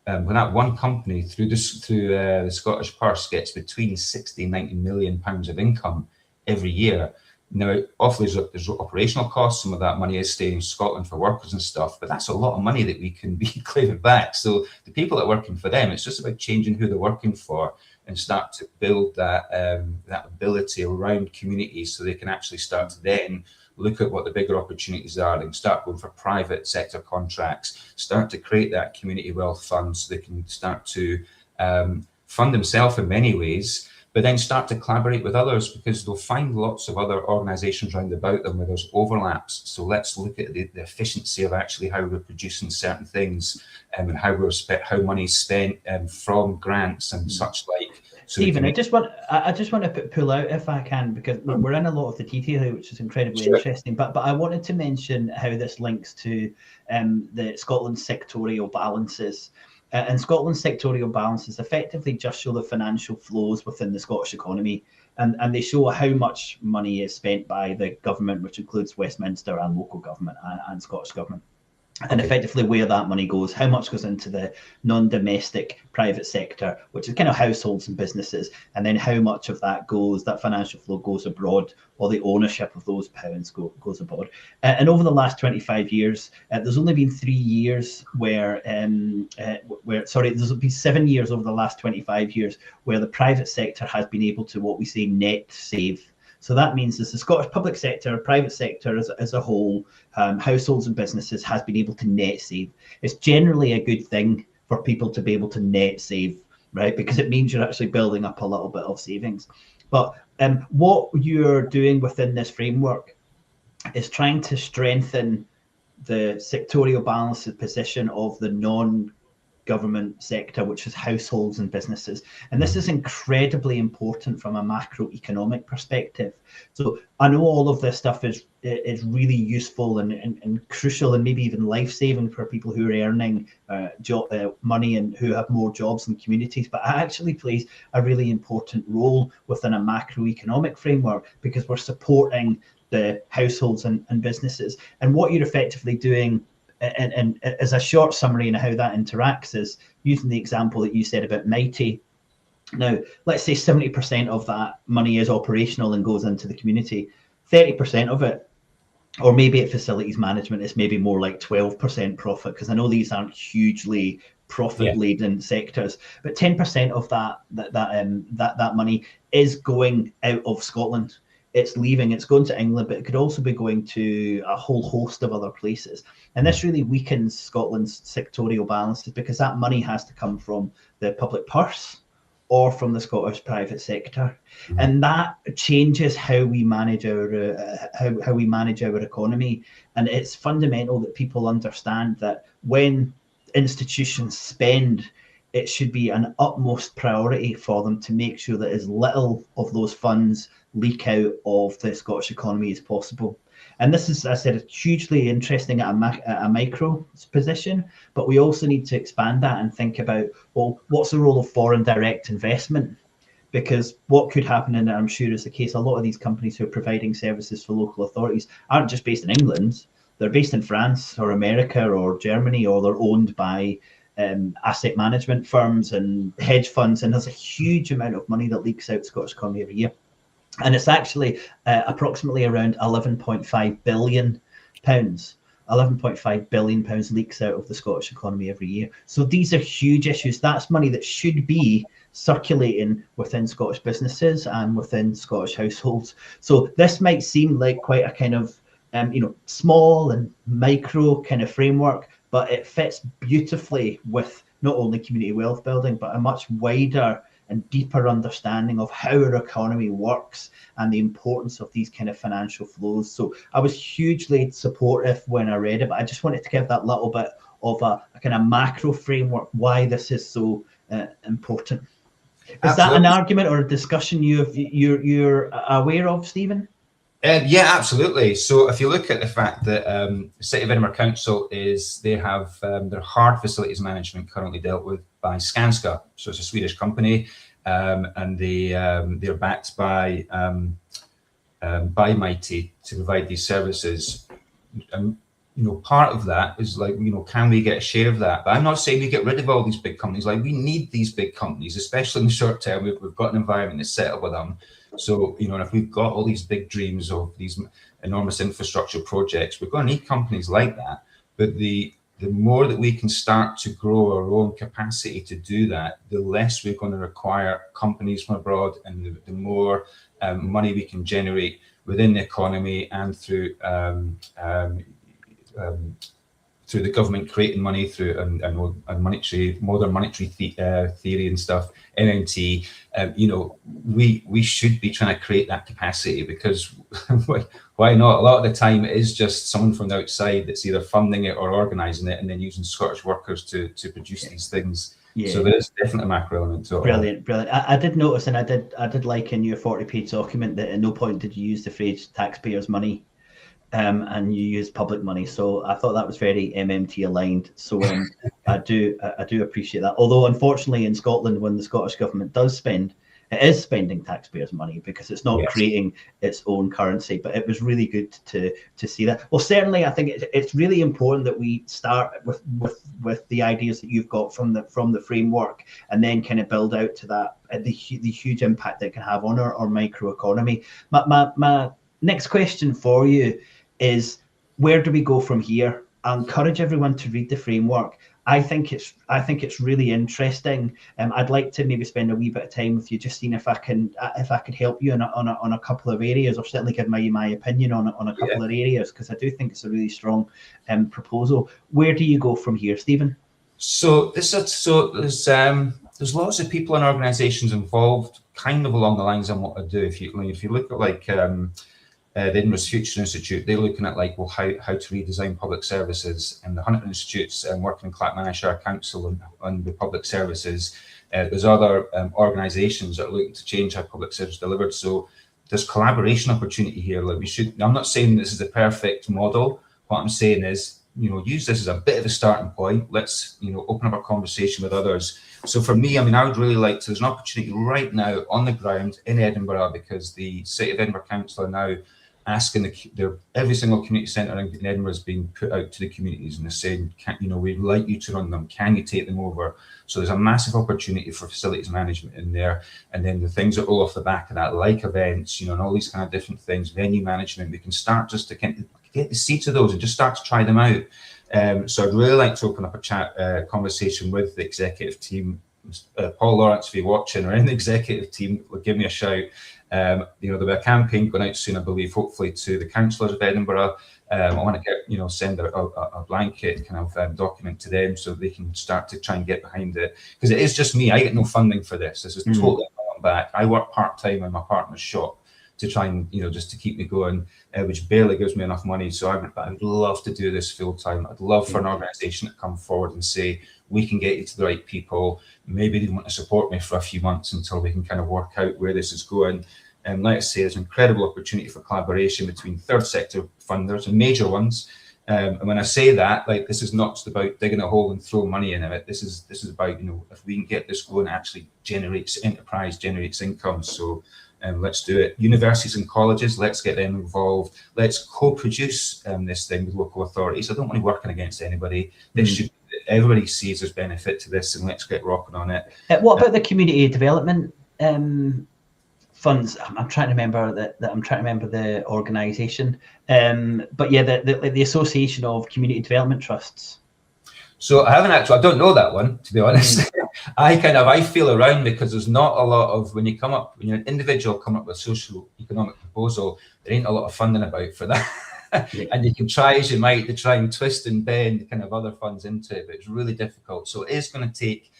when that one company through the Scottish purse gets between 60 and 90 million pounds of income every year. Now, obviously, there's operational costs. Some of that money is staying in Scotland for workers and stuff, but that's a lot of money that we can be claiming back. So the people that are working for them, it's just about changing who they're working for and start to build that ability around communities, so they can actually start to then look at what the bigger opportunities are. They can start going for private sector contracts, start to create that community wealth fund, so they can start to fund themselves in many ways. but then start to collaborate with others, because they'll find lots of other organisations round about them where there's overlaps. So let's look at the efficiency of actually how we're producing certain things, and how how money is spent from grants and such like. So Stephen, I just want to pull out, if I can, because we're in a lot of the detail here, which is incredibly interesting. But I wanted to mention how this links to the Scotland's sectorial balances. And Scotland's sectorial balances effectively just show the financial flows within the Scottish economy, and they show how much money is spent by the government, which includes Westminster and local government and Scottish government. And effectively where that money goes, how much goes into the non-domestic private sector, which is kind of households and businesses, and then how much of that financial flow goes abroad, or the ownership of those pounds goes abroad. And over the last 25 years, there's only been 3 years there's been 7 years over the last 25 years where the private sector has been able to, what we say, net save. So that means as the Scottish public sector, private sector as a whole, households and businesses has been able to net save. It's generally a good thing for people to be able to net save, right? Because it means you're actually building up a little bit of savings. But what you're doing within this framework is trying to strengthen the sectorial balances position of the non-government sector, which is households and businesses. And this is incredibly important from a macroeconomic perspective. So I know all of this stuff is really useful and crucial, and maybe even life-saving for people who are earning money and who have more jobs in communities, but it actually plays a really important role within a macroeconomic framework, because we're supporting the households and businesses. And what you're effectively doing, and as a short summary and how that interacts, is using the example that you said about Mighty. Now, let's say 70% of that money is operational and goes into the community. 30% of it, or maybe at facilities management, is maybe more like 12% profit, because I know these aren't hugely profit-laden sectors, but 10% of that money is going out of Scotland. It's leaving, it's going to England, but it could also be going to a whole host of other places. And this really weakens Scotland's sectorial balances, because that money has to come from the public purse or from the Scottish private sector. Mm-hmm. And that changes how we manage our economy. And it's fundamental that people understand that when institutions spend, it should be an utmost priority for them to make sure that as little of those funds leak out of the Scottish economy as possible. And this is, as I said, hugely interesting at a micro position, but we also need to expand that and think about, well, what's the role of foreign direct investment? Because what could happen, and I'm sure is the case, a lot of these companies who are providing services for local authorities aren't just based in England, they're based in France or America or Germany, or they're owned by asset management firms and hedge funds, and there's a huge amount of money that leaks out of the Scottish economy every year. And it's actually approximately around £11.5 billion. £11.5 billion leaks out of the Scottish economy every year. So these are huge issues. That's money that should be circulating within Scottish businesses and within Scottish households. So this might seem like quite a kind of small and micro kind of framework, but it fits beautifully with not only community wealth building, but a much wider and deeper understanding of how our economy works and the importance of these kind of financial flows. So I was hugely supportive when I read it, but I just wanted to give that little bit of a kind of macro framework why this is so important. Is Absolutely. That an argument or a discussion you're aware of, Stephen? Yeah, absolutely. So if you look at the fact that the City of Edinburgh Council they have their hard facilities management currently dealt with by Skanska. So it's a Swedish company, and they're backed by Mighty to provide these services. Part of that is like, can we get a share of that? But I'm not saying we get rid of all these big companies. Like, we need these big companies, especially in the short term. We've got an environment that's set up with them. So, and if we've got all these big dreams of these enormous infrastructure projects, we're going to need companies like that. But the more that we can start to grow our own capacity to do that, the less we're going to require companies from abroad, and the more money we can generate within the economy and through through the government creating money through and modern monetary theory and stuff, NNT, we should be trying to create that capacity, because why not? A lot of the time it is just someone from the outside that's either funding it or organising it, and then using Scottish workers to produce these things. Yeah. So there is definitely a macro element to it. Brilliant. I did notice, and I did like in your 40-page document that at no point did you use the phrase taxpayers' money. And you use public money, so I thought that was very MMT aligned. So I do appreciate that. Although unfortunately in Scotland, when the Scottish government does spend, it is spending taxpayers' money because it's not creating its own currency. But it was really good to see that. Well, certainly I think it's really important that we start with the ideas that you've got from the framework, and then kind of build out to that the huge impact that it can have on our microeconomy. My next question for you is, where do we go from here? I encourage everyone to read the framework. I think it's really interesting. I'd like to maybe spend a wee bit of time with you, just seeing if I could help you on a couple of areas, or certainly give my opinion on a couple of areas, because I do think it's a really strong proposal. Where do you go from here, Stephen? So there's lots of people and organisations involved, kind of along the lines of what I do. If you look at like the Edinburgh's Future Institute, they're looking at like, well, how to redesign public services, and the Hunter Institute's working in Clackmannanshire Council on the public services. There's other organisations that are looking to change how public service is delivered. So there's collaboration opportunity here. Like I'm not saying this is the perfect model. What I'm saying is, use this as a bit of a starting point. Let's, open up a conversation with others. So for me, I would really like to, there's an opportunity right now on the ground in Edinburgh, because the City of Edinburgh Council are now asking every single community centre in Edinburgh is being put out to the communities, and they're saying, we'd like you to run them. Can you take them over? So there's a massive opportunity for facilities management in there. And then the things that roll off the back of that, like events, and all these kind of different things, venue management, we can start just to get the seeds of those and just start to try them out. So I'd really like to open up a conversation with the executive team. Paul Lawrence, if you're watching, or in the executive team, give me a shout. There'll be a campaign going out soon, I believe, hopefully to the councillors of Edinburgh. I want to get, send a blanket kind of document to them, so they can start to try and get behind it. Because it is just me. I get no funding for this. This is totally my own back. I work part-time in my partner's shop to try and, just to keep me going, which barely gives me enough money. So I would love to do this full time. I'd love for an organisation to come forward and say, we can get you to the right people. Maybe they want to support me for a few months until we can kind of work out where this is going. And like I say, there's an incredible opportunity for collaboration between third sector funders and major ones. And when I say that, like, this is not just about digging a hole and throwing money in it. This is about, if we can get this going, it actually generates income. So let's do it. Universities and colleges, let's get them involved. Let's co-produce this thing with local authorities. I don't want to be working against anybody. This should, everybody sees there's benefit to this, and let's get rocking on it. What about the community development funds? I'm trying to remember the organisation, but yeah, the Association of Community Development Trusts. So I don't know that one, to be honest. I feel around, because there's not a lot of, when you're an individual come up with a social economic proposal, there ain't a lot of funding about for that. And you can try as you might to try and twist and bend kind of other funds into it, but it's really difficult. So it is going to take,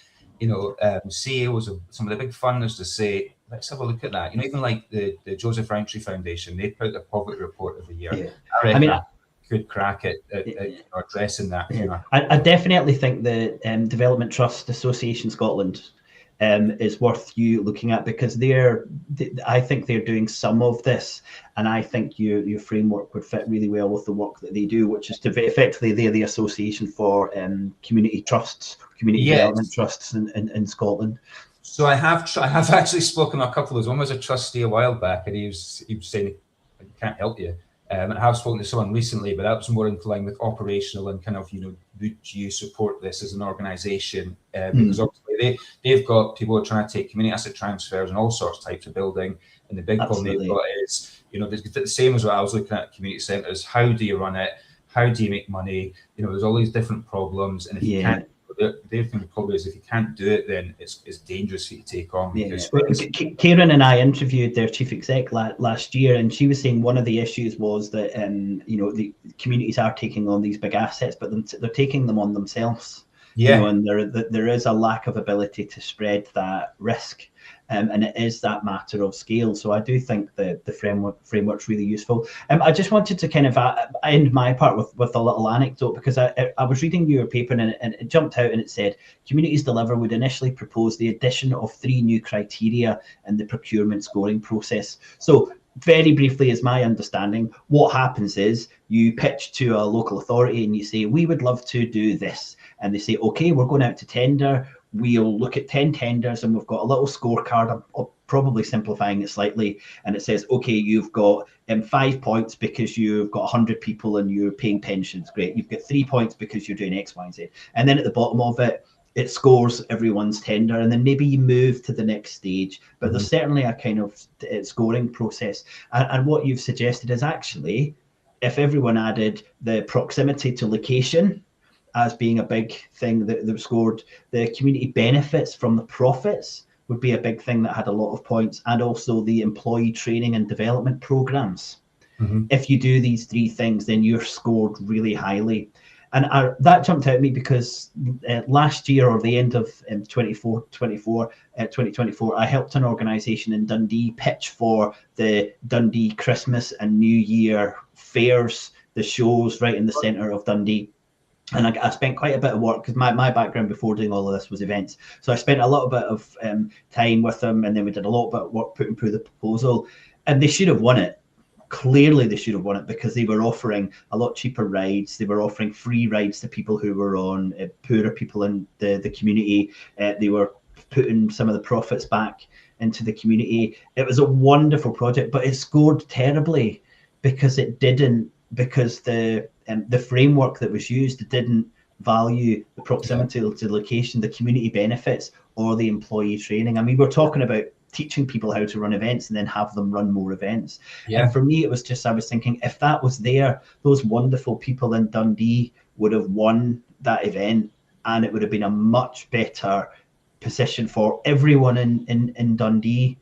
CEOs of some of the big funders to say, let's have a look at that. Even like the Joseph Rowntree Foundation, they put out a poverty report every year. Yeah. I could crack at addressing that. Yeah. I definitely think the Development Trust Association Scotland is worth you looking at, because I think they're doing some of this, and I think your framework would fit really well with the work that they do, which is to effectively they're the association for community trusts, community development trusts in Scotland. So I have actually spoken to a couple of those. One was a trustee a while back, and he was saying, I can't help you. And I have spoken to someone recently, but that was more in line with operational and kind of, would you support this as an organisation? Because obviously they've got people who are trying to take community asset transfers and all sorts of types of building. And the big problem they've got is, the same as what I was looking at community centres. How do you run it? How do you make money? There's all these different problems. And if you can't their thing probably is if you can't do it, then it's dangerous for you to take on. Because Karen and I interviewed their chief exec last year, and she was saying one of the issues was that the communities are taking on these big assets, but they're taking them on themselves. Yeah. And there is a lack of ability to spread that risk. And it is that matter of scale. So I do think the framework's really useful. I just wanted to kind of end my part with a little anecdote, because I was reading your paper and it jumped out and it said, Communities Deliver would initially propose the addition of 3 new criteria in the procurement scoring process. So very briefly, is my understanding, what happens is you pitch to a local authority and you say, we would love to do this. And they say, okay, we're going out to tender. We'll look at 10 tenders and we've got a little scorecard. I'm probably simplifying it slightly. And it says, okay, you've got 5 points because you've got 100 people and you're paying pensions. Great. You've got 3 points because you're doing X, Y, and Z. And then at the bottom of it, it scores everyone's tender, and then maybe you move to the next stage. But there's certainly a kind of scoring process. And what you've suggested is actually, if everyone added the proximity to location as being a big thing that scored, the community benefits from the profits would be a big thing that had a lot of points, and also the employee training and development programs. If you do these 3 things, then you're scored really highly. And that jumped out at me because last year, or the end of 2024, I helped an organisation in Dundee pitch for the Dundee Christmas and New Year fairs, the shows right in the centre of Dundee. And I spent quite a bit of work, because my background before doing all of this was events. So I spent a little bit of time with them, and then we did a lot of work putting through the proposal. And they should have won it. Clearly they should have won it, because they were offering a lot cheaper rides. They were offering free rides to people who were on poorer people in the community. They were putting some of the profits back into the community. It was a wonderful project, but it scored terribly because the framework that was used didn't value the proximity to location, the community benefits, or the employee training. I mean, we're talking about teaching people how to run events and then have them run more events. And for me, it was just, I was thinking, if that was there, those wonderful people in Dundee would have won that event, and it would have been a much better position for everyone in Dundee.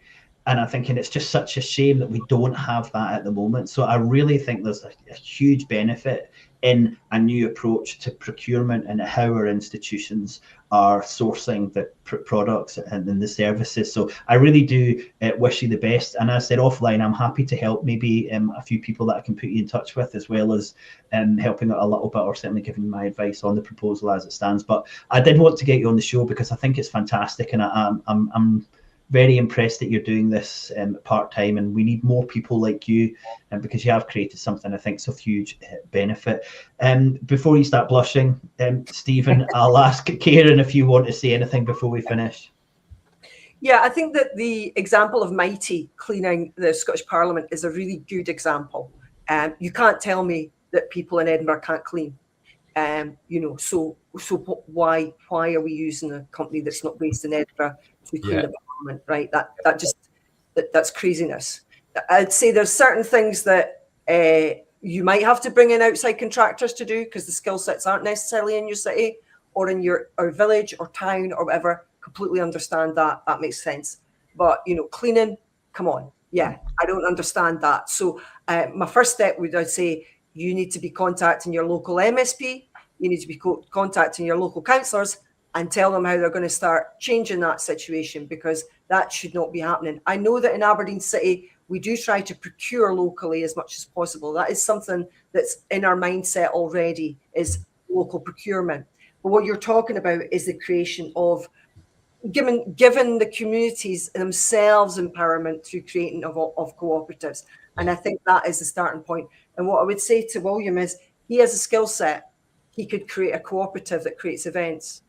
And I'm thinking it's just such a shame that we don't have that at the moment. So I really think there's a huge benefit in a new approach to procurement and how our institutions are sourcing the products and the services. So I really do wish you the best. And as I said offline, I'm happy to help maybe a few people that I can put you in touch with, as well as helping out a little bit, or certainly giving my advice on the proposal as it stands. But I did want to get you on the show because I think it's fantastic, and I'm very impressed that you're doing this part-time, and we need more people like you, because you have created something I think is of huge benefit. Before you start blushing, Stephen, I'll ask Karen if you want to say anything before we finish. Yeah, I think that the example of Mighty cleaning the Scottish Parliament is a really good example. You can't tell me that people in Edinburgh can't clean. So why are we using a company that's not based in Edinburgh to clean the Parliament, right? That's craziness. I'd say there's certain things that you might have to bring in outside contractors to do, because the skill sets aren't necessarily in your city or in your village or town or whatever. Completely understand that. That makes sense. But cleaning, come on. Yeah, I don't understand that. So my first step would, I'd say, you need to be contacting your local MSP. You need to be contacting your local councillors and tell them how they're going to start changing that situation, because that should not be happening. I know that in Aberdeen City, we do try to procure locally as much as possible. That is something that's in our mindset already, is local procurement. But what you're talking about is the creation of given the communities themselves empowerment through creating of cooperatives. And I think that is the starting point. And what I would say to William is, he has a skill set. He could create a cooperative that creates events.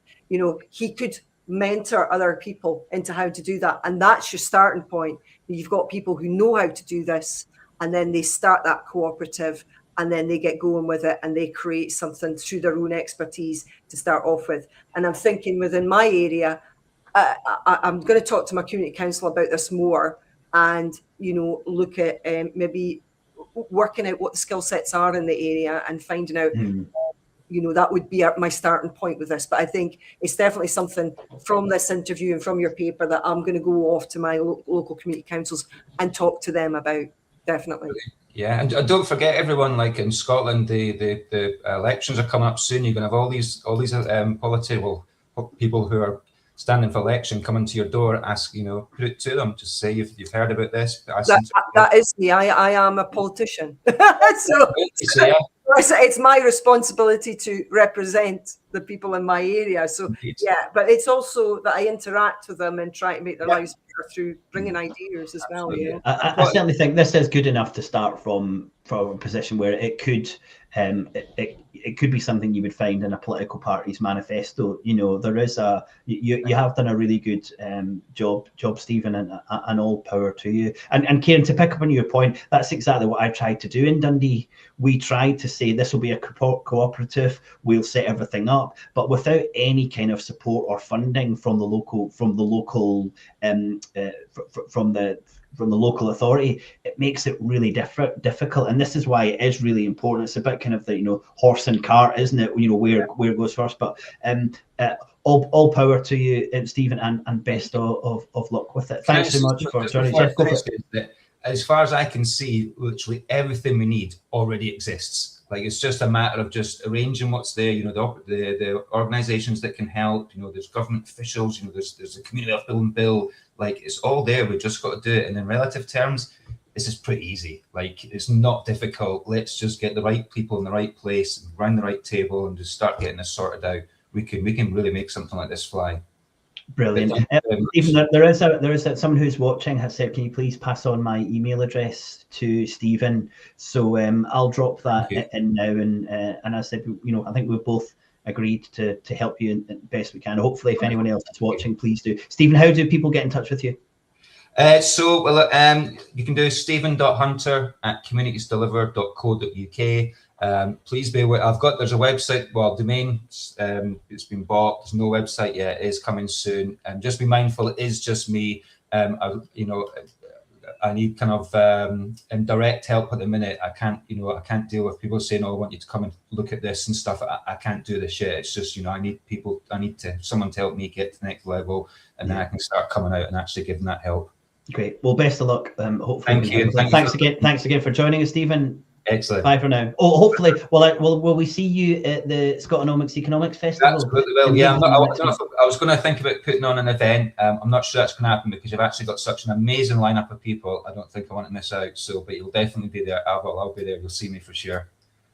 He could mentor other people into how to do that. And that's your starting point. You've got people who know how to do this, and then they start that cooperative, and then they get going with it, and they create something through their own expertise to start off with. And I'm thinking within my area, I'm going to talk to my community council about this more, and look at maybe working out what the skill sets are in the area and finding out that would be my starting point with this. But I think it's definitely something from this interview and from your paper that I'm going to go off to my local community councils and talk to them about. Definitely. Yeah, and don't forget, everyone, like in Scotland, the elections are coming up soon. You're going to have all these political people who are standing for election coming to your door, ask, put it to them, just say you've heard about this. That is me. I am a politician. So it's my responsibility to represent the people in my area. So yeah, but it's also that I interact with them and try to make their lives better through bringing ideas as well. Yeah, I certainly think this is good enough to start from a position where it could it could be something you would find in a political party's manifesto. There is you have done a really good job, Stephen, and all power to you. And Kieran, to pick up on your point, that's exactly what I tried to do in Dundee. We tried to say this will be a cooperative, we'll set everything up, but without any kind of support or funding from the local authority, it makes it really difficult. And this is why it is really important. It's a bit kind of the horse and cart, isn't it? Where it goes first. But all power to you, Stephen, and best of luck with it. Thanks so much for joining us. As far as I can see, literally everything we need already exists. Like, it's just a matter of just arranging what's there. The organisations that can help. There's government officials. There's a community health building bill. Like, it's all there. We've just got to do it. And in relative terms, this is pretty easy. Like, it's not difficult. Let's just get the right people in the right place, and around the right table, and just start getting this sorted out. We can really make something like this fly. Brilliant. Even there is someone who's watching has said, can you please pass on my email address to Stephen? So I'll drop that in now, and I said, I think we've both agreed to help you best we can. Hopefully, if anyone else is watching, please do. Stephen, how do people get in touch with you? You can do stephen.hunter@communitiesdeliver.co.uk. Please be aware, there's a website, domain, it's been bought. There's no website yet. It is coming soon. Just be mindful, it is just me. I need kind of direct help at the minute. I can't deal with people saying, "Oh, I want you to come and look at this and stuff." I can't do this yet. It's just, I need someone to help me get to the next level, and then I can start coming out and actually giving that help. Great. Well, best of luck. Hopefully. Thank you. Thanks again for joining us, Stephen. Excellent. Bye for now. Oh, hopefully, will we see you at the Scotonomics Economics Festival? Absolutely will. Yeah, I was going to think about putting on an event. I'm not sure that's going to happen because you've actually got such an amazing lineup of people. I don't think I want to miss out. But you'll definitely be there. I'll be there. You'll see me for sure.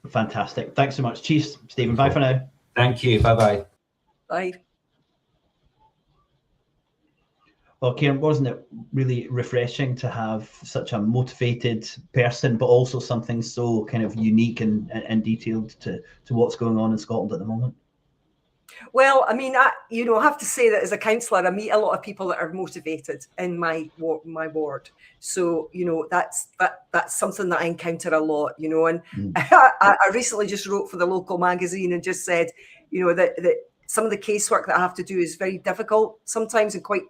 Fantastic. Thanks so much. Cheers, Stephen. Bye for now. Thank you. Bye-bye. Bye. Well, Kieran, wasn't it really refreshing to have such a motivated person, but also something so kind of unique and detailed to what's going on in Scotland at the moment? Well, I mean, I have to say that as a councillor, I meet a lot of people that are motivated in my ward. So, that's something that I encounter a lot, and I recently just wrote for the local magazine and just said, that some of the casework that I have to do is very difficult sometimes and quite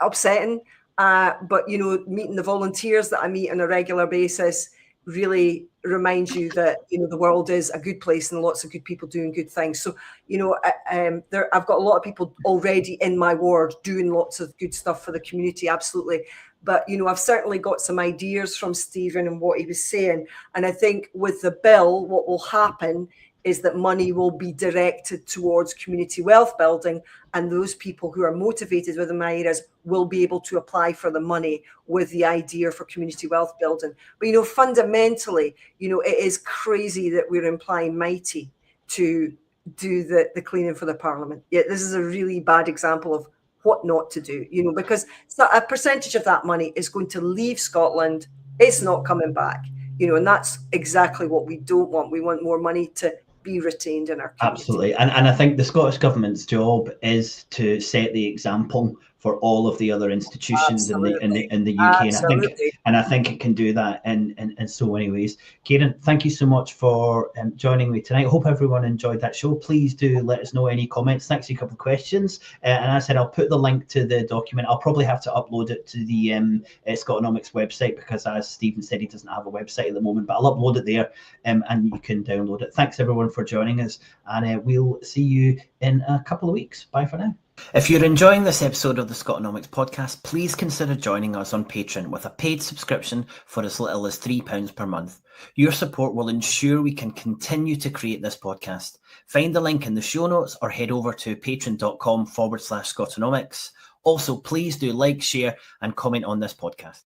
upsetting, but meeting the volunteers that I meet on a regular basis really reminds you that the world is a good place and lots of good people doing good things. So I've got a lot of people already in my ward doing lots of good stuff for the community, absolutely. But I've certainly got some ideas from Stephen and what he was saying, and I think with the bill what will happen is that money will be directed towards community wealth building, and those people who are motivated within my areas will be able to apply for the money with the idea for community wealth building. But fundamentally, it is crazy that we're implying Mighty to do the cleaning for the Parliament. Yeah, this is a really bad example of what not to do, because a percentage of that money is going to leave Scotland. It's not coming back, and that's exactly what we don't want. We want more money to be retained in our community. Absolutely. And I think the Scottish Government's job is to set the example for all of the other institutions in the UK. Absolutely. And I think it can do that in so many ways. Kieran, thank you so much for joining me tonight. I hope everyone enjoyed that show. Please do let us know any comments. Thanks for a couple of questions. And as I said, I'll put the link to the document. I'll probably have to upload it to the Scotonomics website, because as Stephen said, he doesn't have a website at the moment, but I'll upload it there and you can download it. Thanks everyone for joining us, and we'll see you in a couple of weeks. Bye for now. If you're enjoying this episode of the Scotonomics podcast, please consider joining us on Patreon with a paid subscription for as little as £3 per month. Your support will ensure we can continue to create this podcast. Find the link in the show notes or head over to patreon.com/Scotonomics. Also, please do like, share, and comment on this podcast.